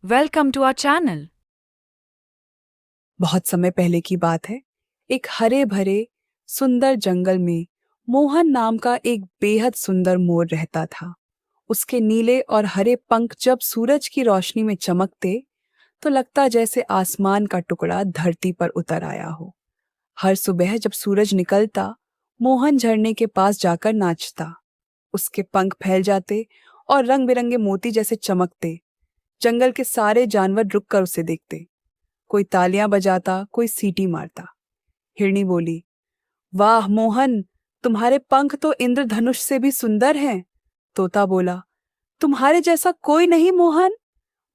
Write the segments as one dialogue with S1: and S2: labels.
S1: Welcome to our channel.
S2: बहुत समय पहले की बात है। एक हरे भरे सुंदर जंगल में मोहन नाम का एक बेहद सुंदर मोर रहता था। उसके नीले और हरे पंख जब सूरज की रोशनी में चमकते तो लगता जैसे आसमान का टुकड़ा धरती पर उतर आया हो। हर सुबह जब सूरज निकलता, मोहन झरने के पास जाकर नाचता। उसके पंख फैल जाते और रंग बिरंगे मोती जैसे चमकते। जंगल के सारे जानवर रुक कर उसे देखते। कोई तालियां बजाता, कोई सीटी मारता। हिरनी बोली, वाह मोहन, तुम्हारे पंख तो इंद्रधनुष से भी सुंदर हैं। तोता बोला, तुम्हारे जैसा कोई नहीं मोहन।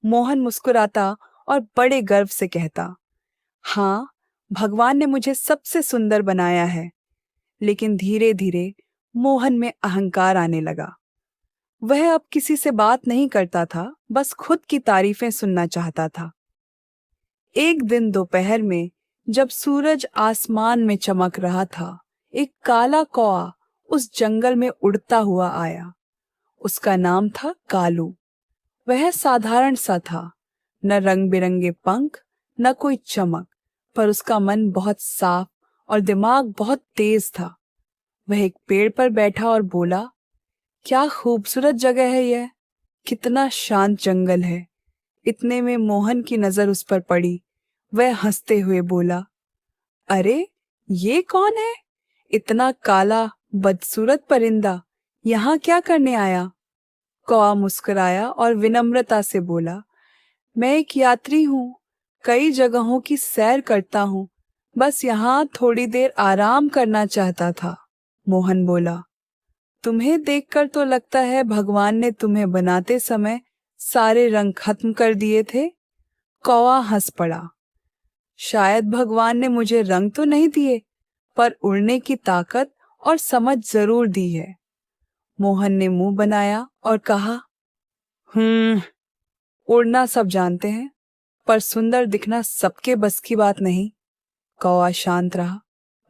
S2: मोहन मुस्कुराता और बड़े गर्व से कहता, हाँ, भगवान ने मुझे सबसे सुंदर बनाया है। लेकिन धीरे धीरे मोहन में अहंकार आने लगा। वह अब किसी से बात नहीं करता था, बस खुद की तारीफें सुनना चाहता था। एक दिन दोपहर में जब सूरज आसमान में चमक रहा था, एक काला कौआ उस जंगल में उड़ता हुआ आया। उसका नाम था कालू। वह साधारण सा था, न रंग बिरंगे पंख, न कोई चमक, पर उसका मन बहुत साफ और दिमाग बहुत तेज था। वह एक पेड़ पर बैठा और बोला, क्या खूबसूरत जगह है यह, कितना शांत जंगल है। इतने में मोहन की नजर उस पर पड़ी। वह हंसते हुए बोला, अरे, ये कौन है? इतना काला बदसूरत परिंदा यहाँ क्या करने आया? कौआ मुस्कुराया और विनम्रता से बोला, मैं एक यात्री हूँ, कई जगहों की सैर करता हूँ, बस यहाँ थोड़ी देर आराम करना चाहता था। मोहन बोला, तुम्हें देखकर तो लगता है भगवान ने तुम्हें बनाते समय सारे रंग खत्म कर दिए थे। कौआ हंस पड़ा, शायद भगवान ने मुझे रंग तो नहीं दिए, पर उड़ने की ताकत और समझ जरूर दी है। मोहन ने मुंह बनाया और कहा, उड़ना सब जानते हैं, पर सुंदर दिखना सबके बस की बात नहीं। कौआ शांत रहा,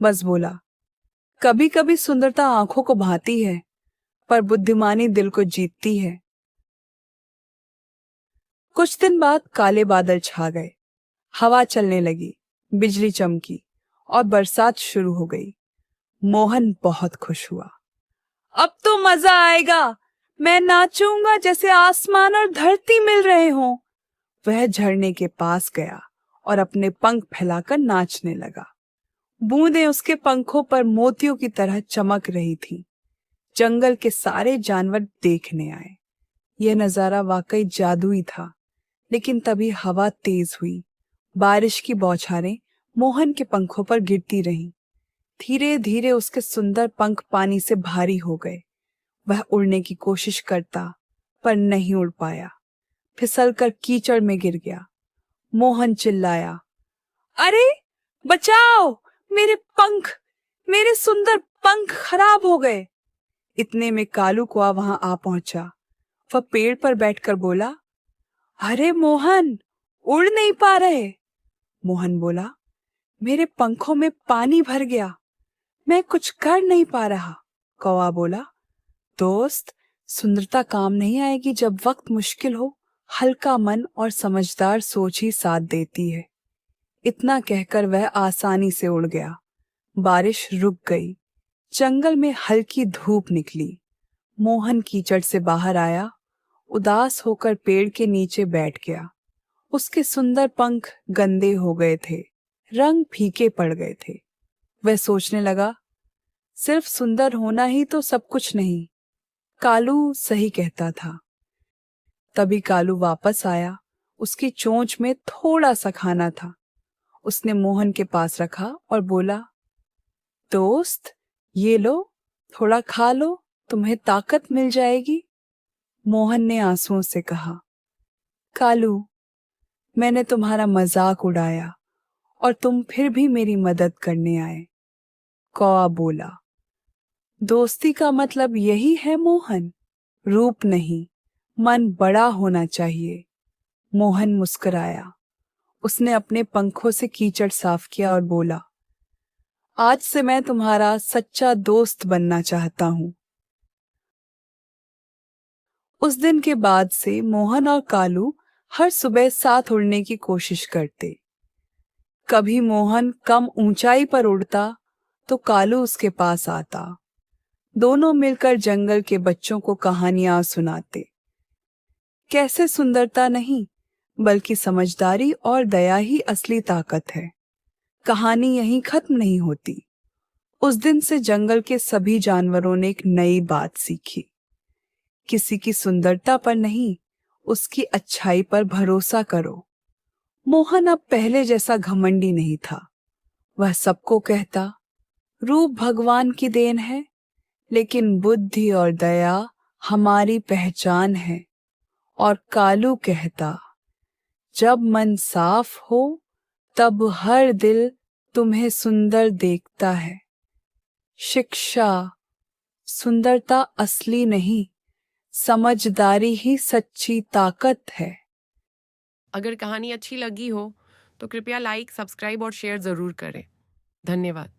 S2: बस बोला, कभी कभी सुंदरता आंखों को भाती है, पर बुद्धिमानी दिल को जीतती है। कुछ दिन बाद काले बादल छा गए, हवा चलने लगी, बिजली चमकी और बरसात शुरू हो गई। मोहन बहुत खुश हुआ। अब तो मजा आएगा, मैं नाचूंगा जैसे आसमान और धरती मिल रहे हों। वह झरने के पास गया और अपने पंख फैलाकर नाचने लगा। बूंदें उसके पंखों पर मोतियों की तरह चमक रही थीं। जंगल के सारे जानवर देखने आए। यह नजारा वाकई जादुई था। लेकिन तभी हवा तेज हुई। बारिश की बौछारें मोहन के पंखों पर गिरती रहीं। धीरे धीरे उसके सुंदर पंख पानी से भारी हो गए। वह उड़ने की कोशिश करता, पर नहीं उड़ पाया। फिसलकर कीचड़ में गिर गया। मोहन चिल्लाया, अरे, बचाओ, मेरे पंख, मेरे सुंदर पंख खराब हो गए। इतने में कालू कौआ वहां आ पहुंचा। वह पेड़ पर बैठकर बोला, अरे मोहन, उड़ नहीं पा रहे। मोहन बोला, मेरे पंखों में पानी भर गया, मैं कुछ कर नहीं पा रहा। कौआ बोला, दोस्त, सुंदरता काम नहीं आएगी जब वक्त मुश्किल हो। हल्का मन और समझदार सोच ही साथ देती है। इतना कहकर वह आसानी से उड़ गया। बारिश रुक गई। जंगल में हल्की धूप निकली। मोहन कीचड़ से बाहर आया, उदास होकर पेड़ के नीचे बैठ गया। उसके सुंदर पंख गंदे हो गए थे, रंग फीके पड़ गए थे। वह सोचने लगा, सिर्फ सुंदर होना ही तो सब कुछ नहीं। कालू सही कहता था। तभी कालू वापस आया। उसकी चोंच में थोड़ा सा खाना था। उसने मोहन के पास रखा और बोला, दोस्त, ये लो, थोड़ा खा लो, तुम्हें ताकत मिल जाएगी। मोहन ने आंसुओं से कहा, कालू, मैंने तुम्हारा मजाक उड़ाया और तुम फिर भी मेरी मदद करने आए। कौआ बोला, दोस्ती का मतलब यही है मोहन, रूप नहीं, मन बड़ा होना चाहिए। मोहन मुस्कुराया। उसने अपने पंखों से कीचड़ साफ किया और बोला, आज से मैं तुम्हारा सच्चा दोस्त बनना चाहता हूं। उस दिन के बाद से मोहन और कालू हर सुबह साथ उड़ने की कोशिश करते। कभी मोहन कम ऊंचाई पर उड़ता तो कालू उसके पास आता। दोनों मिलकर जंगल के बच्चों को कहानियां सुनाते। कैसे सुंदरता नहीं, बल्कि समझदारी और दया ही असली ताकत है। कहानी यहीं खत्म नहीं होती। उस दिन से जंगल के सभी जानवरों ने एक नई बात सीखी। किसी की सुंदरता पर नहीं, उसकी अच्छाई पर भरोसा करो। मोहन अब पहले जैसा घमंडी नहीं था। वह सबको कहता, रूप भगवान की देन है, लेकिन बुद्धि और दया हमारी पहचान है। और कालू कहता, जब मन साफ हो तब हर दिल तुम्हें सुंदर देखता है। शिक्षा, सुंदरता असली नहीं, समझदारी ही सच्ची ताकत है।
S1: अगर कहानी अच्छी लगी हो तो कृपया लाइक, सब्सक्राइब और शेयर ज़रूर करें। धन्यवाद।